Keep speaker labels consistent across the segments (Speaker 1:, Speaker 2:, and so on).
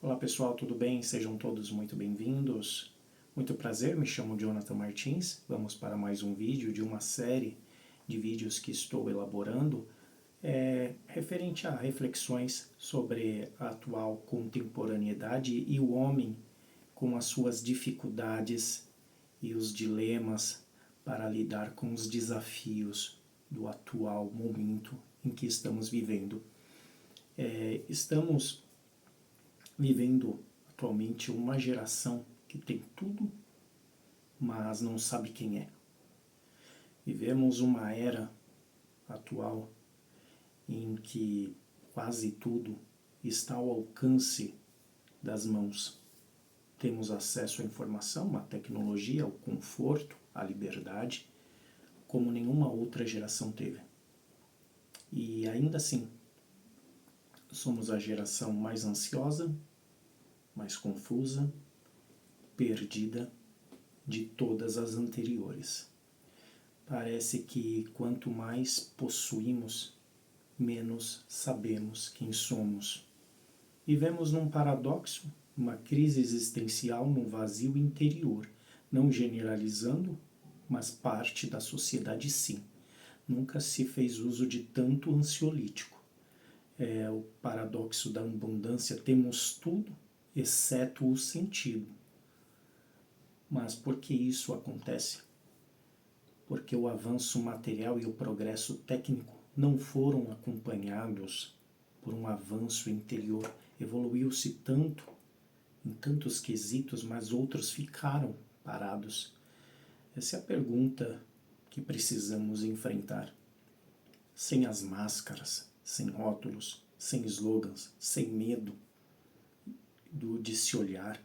Speaker 1: Olá pessoal, tudo bem? Sejam todos muito bem-vindos. Muito prazer, me chamo Jonathan Martins. Vamos para mais um vídeo de uma série de vídeos que estou elaborando referente a reflexões sobre a atual contemporaneidade e o homem com as suas dificuldades e os dilemas para lidar com os desafios do atual momento em que estamos vivendo. Estamos vivendo atualmente uma geração que tem tudo, mas não sabe quem é. Vivemos uma era atual em que quase tudo está ao alcance das mãos. Temos acesso à informação, à tecnologia, ao conforto, à liberdade, como nenhuma outra geração teve. E ainda assim, somos a geração mais ansiosa, mais confusa, perdida de todas as anteriores. Parece que quanto mais possuímos, menos sabemos quem somos. Vivemos num paradoxo, uma crise existencial no vazio interior, não generalizando, mas parte da sociedade sim. Nunca se fez uso de tanto ansiolítico. É o paradoxo da abundância, temos tudo, exceto o sentido. Mas por que isso acontece? Porque o avanço material e o progresso técnico não foram acompanhados por um avanço interior. Evoluiu-se tanto, em tantos quesitos, mas outros ficaram parados. Essa é a pergunta que precisamos enfrentar. Sem as máscaras, sem rótulos, sem slogans, sem medo de se olhar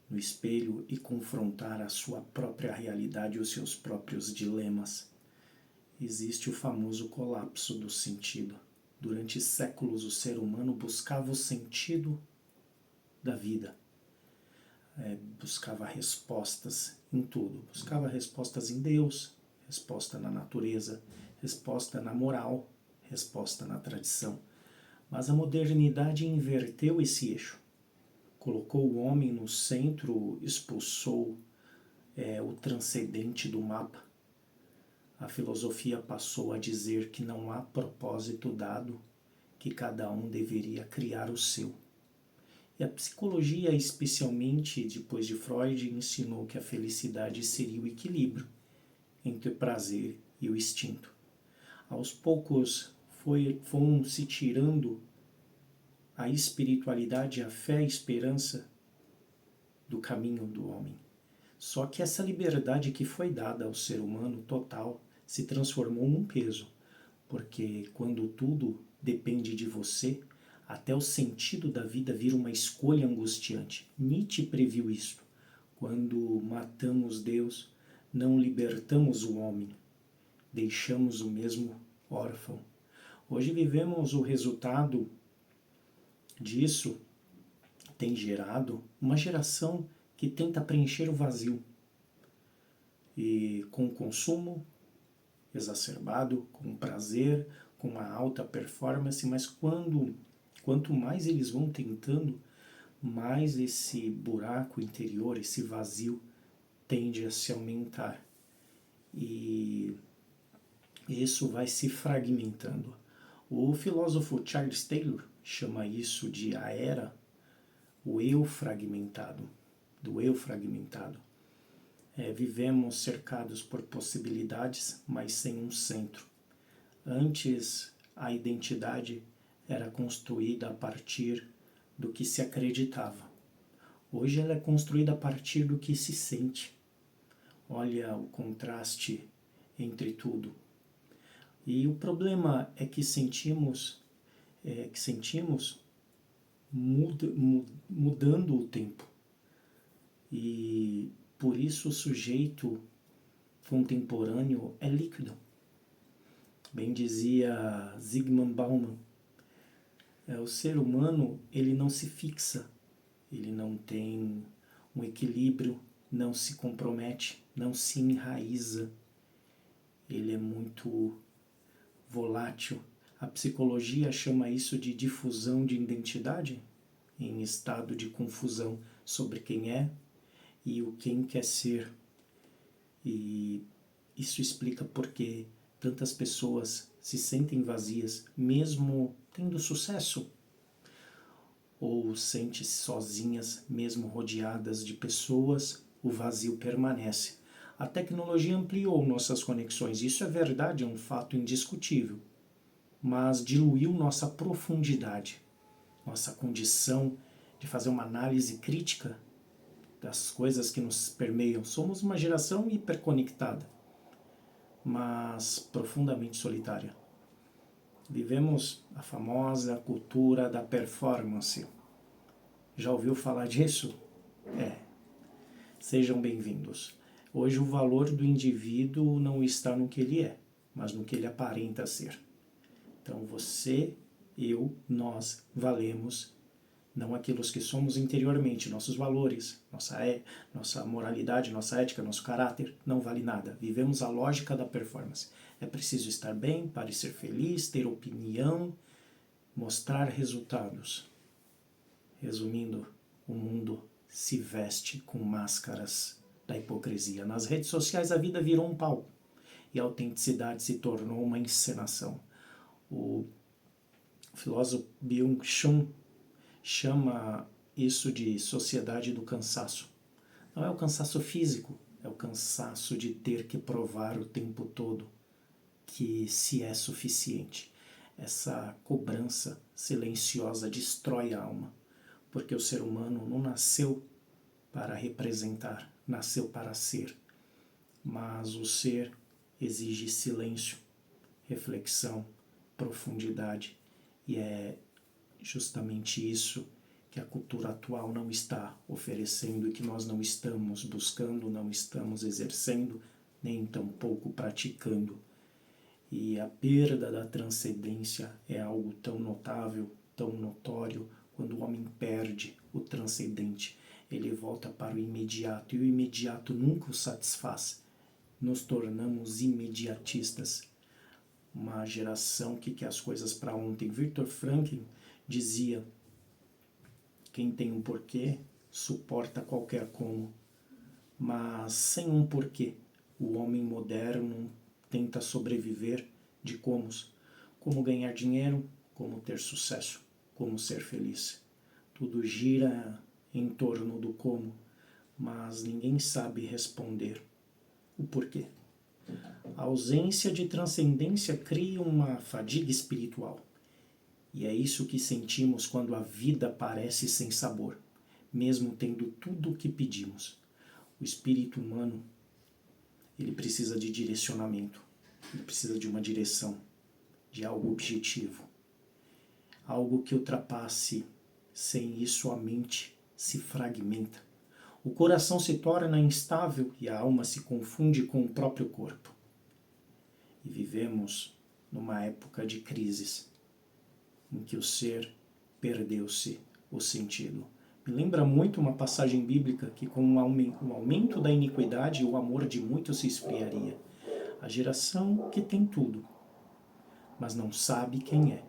Speaker 1: no espelho e confrontar a sua própria realidade e os seus próprios dilemas. Existe o famoso colapso do sentido. Durante séculos o ser humano buscava o sentido da vida. Buscava respostas em tudo. Buscava respostas em Deus, resposta na natureza, resposta na moral, resposta na tradição. Mas a modernidade inverteu esse eixo. Colocou o homem no centro, expulsou o transcendente do mapa. A filosofia passou a dizer que não há propósito dado, que cada um deveria criar o seu. E a psicologia, especialmente depois de Freud, ensinou que a felicidade seria o equilíbrio entre o prazer e o instinto. Aos poucos foram se tirando a espiritualidade, a fé, a esperança do caminho do homem. Só que essa liberdade que foi dada ao ser humano total se transformou num peso, porque quando tudo depende de você, até o sentido da vida vira uma escolha angustiante. Nietzsche previu isto. Quando matamos Deus, não libertamos o homem, deixamos o mesmo órfão. Hoje vivemos o resultado disso, tem gerado uma geração que tenta preencher o vazio. E com o consumo exacerbado, com prazer, com uma alta performance, mas quanto mais eles vão tentando, mais esse buraco interior, esse vazio, tende a se aumentar. E isso vai se fragmentando. O filósofo Charles Taylor chama isso de a era, o eu fragmentado, do eu fragmentado. Vivemos cercados por possibilidades, mas sem um centro. Antes, a identidade era construída a partir do que se acreditava. Hoje ela é construída a partir do que se sente. Olha o contraste entre tudo. E o problema é que sentimos mudando o tempo. E por isso o sujeito contemporâneo é líquido. Bem dizia Zygmunt Bauman, o ser humano ele não se fixa, ele não tem um equilíbrio, não se compromete, não se enraiza, ele é muito volátil. A psicologia chama isso de difusão de identidade, em estado de confusão sobre quem é e o quem quer ser. E isso explica porque tantas pessoas se sentem vazias, mesmo tendo sucesso, ou sentem-se sozinhas, mesmo rodeadas de pessoas, o vazio permanece. A tecnologia ampliou nossas conexões, isso é verdade, é um fato indiscutível, mas diluiu nossa profundidade, nossa condição de fazer uma análise crítica das coisas que nos permeiam. Somos uma geração hiperconectada, mas profundamente solitária. Vivemos a famosa cultura da performance. Já ouviu falar disso? Sejam bem-vindos. Hoje o valor do indivíduo não está no que ele é, mas no que ele aparenta ser. Então você, eu, nós valemos não aquilo que somos interiormente, nossos valores, nossa moralidade, nossa ética, nosso caráter, não vale nada. Vivemos a lógica da performance. É preciso estar bem, parecer feliz, ter opinião, mostrar resultados. Resumindo, o mundo se veste com máscaras da hipocrisia. Nas redes sociais a vida virou um palco e a autenticidade se tornou uma encenação. O filósofo Byung-Chul chama isso de sociedade do cansaço. Não é o cansaço físico, é o cansaço de ter que provar o tempo todo que se é suficiente. Essa cobrança silenciosa destrói a alma, porque o ser humano não nasceu para representar, nasceu para ser. Mas o ser exige silêncio, reflexão, profundidade, e é justamente isso que a cultura atual não está oferecendo e que nós não estamos buscando, não estamos exercendo, nem tampouco praticando. E a perda da transcendência é algo tão notável, tão notório, quando o homem perde o transcendente. Ele volta para o imediato, e o imediato nunca o satisfaz. Nos tornamos imediatistas. Uma geração que quer as coisas para ontem. Viktor Frankl dizia: quem tem um porquê suporta qualquer como, mas sem um porquê o homem moderno tenta sobreviver de comos. Como ganhar dinheiro, como ter sucesso, como ser feliz. Tudo gira em torno do como, mas ninguém sabe responder o porquê. A ausência de transcendência cria uma fadiga espiritual. E é isso que sentimos quando a vida parece sem sabor, mesmo tendo tudo o que pedimos. O espírito humano, ele precisa de direcionamento, ele precisa de uma direção, de algo objetivo, algo que ultrapasse. Sem isso a mente se fragmenta. O coração se torna instável e a alma se confunde com o próprio corpo. E vivemos numa época de crises, em que o ser perdeu-se o sentido. Me lembra muito uma passagem bíblica que com o aumento da iniquidade o amor de muitos se esfriaria. A geração que tem tudo, mas não sabe quem é.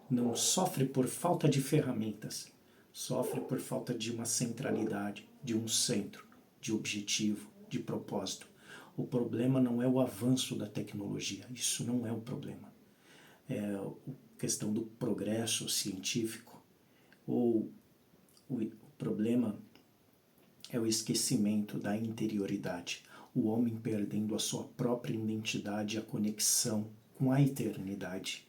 Speaker 1: Não sofre por falta de ferramentas, sofre por falta de uma centralidade, de um centro, de objetivo, de propósito. O problema não é o avanço da tecnologia, isso não é o problema. É a questão do progresso científico, ou o problema é o esquecimento da interioridade, o homem perdendo a sua própria identidade e a conexão com a eternidade.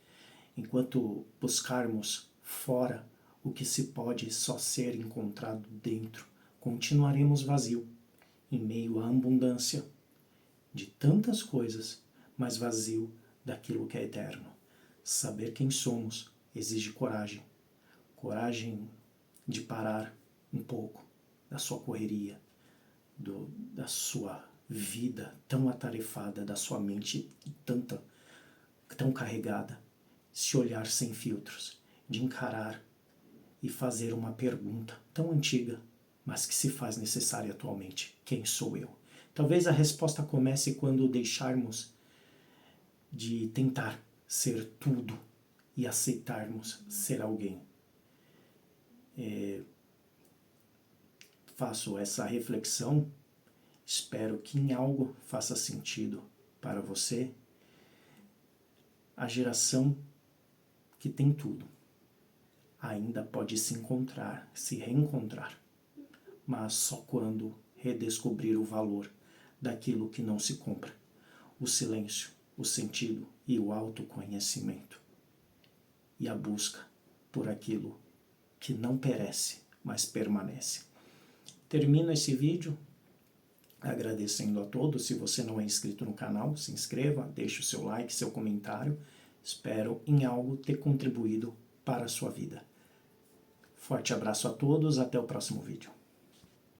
Speaker 1: Enquanto buscarmos fora o que se pode só ser encontrado dentro, continuaremos vazio, em meio à abundância de tantas coisas, mas vazio daquilo que é eterno. Saber quem somos exige coragem. Coragem de parar um pouco da sua correria, da sua vida tão atarefada, da sua mente tão carregada. Se olhar sem filtros, de encarar e fazer uma pergunta tão antiga, mas que se faz necessária atualmente: quem sou eu? Talvez a resposta comece quando deixarmos de tentar ser tudo e aceitarmos ser alguém. faço essa reflexão, espero que em algo faça sentido para você. A geração que tem tudo ainda pode se encontrar, se reencontrar, mas só quando redescobrir o valor daquilo que não se compra, o silêncio, o sentido e o autoconhecimento, e a busca por aquilo que não perece, mas permanece. Termino esse vídeo agradecendo a todos. Se você não é inscrito no canal, se inscreva, deixe o seu like, seu comentário. Espero em algo ter contribuído para a sua vida. Forte abraço a todos, até o próximo vídeo.